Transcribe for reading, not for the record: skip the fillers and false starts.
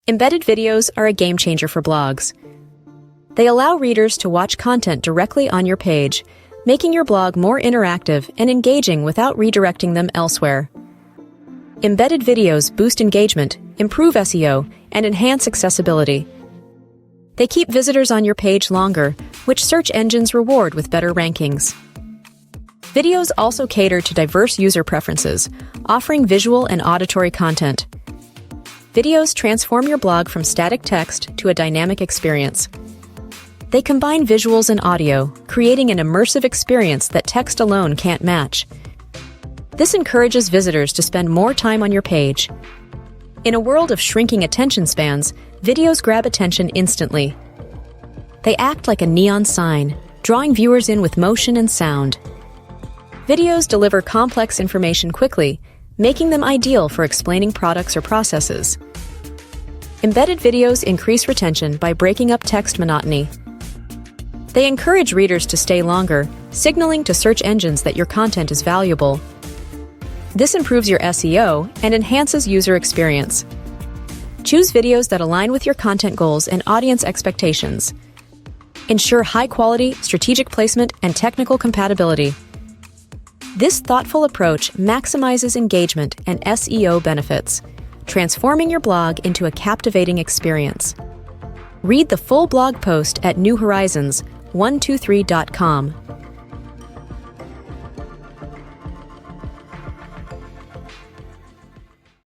Embedded videos are a game changer for blogs. They allow readers to watch content directly on your page, making your blog more interactive and engaging without redirecting them elsewhere. Embedded videos boost engagement, improve SEO, and enhance accessibility. They keep visitors on your page longer, which search engines reward with better rankings. Videos also cater to diverse user preferences, offering visual and auditory content. Videos transform your blog from static text to a dynamic experience. They combine visuals and audio, creating an immersive experience that text alone can't match. This encourages visitors to spend more time on your page. In a world of shrinking attention spans, videos grab attention instantly. They act like a neon sign, drawing viewers in with motion and sound. Videos deliver complex information quickly, making them ideal for explaining products or processes. Embedded videos increase retention by breaking up text monotony. They encourage readers to stay longer, signaling to search engines that your content is valuable. This improves your SEO and enhances user experience. Choose videos that align with your content goals and audience expectations. Ensure high-quality, strategic placement, and technical compatibility. This thoughtful approach maximizes engagement and SEO benefits, transforming your blog into a captivating experience. Read the full blog post at newhorizons123.com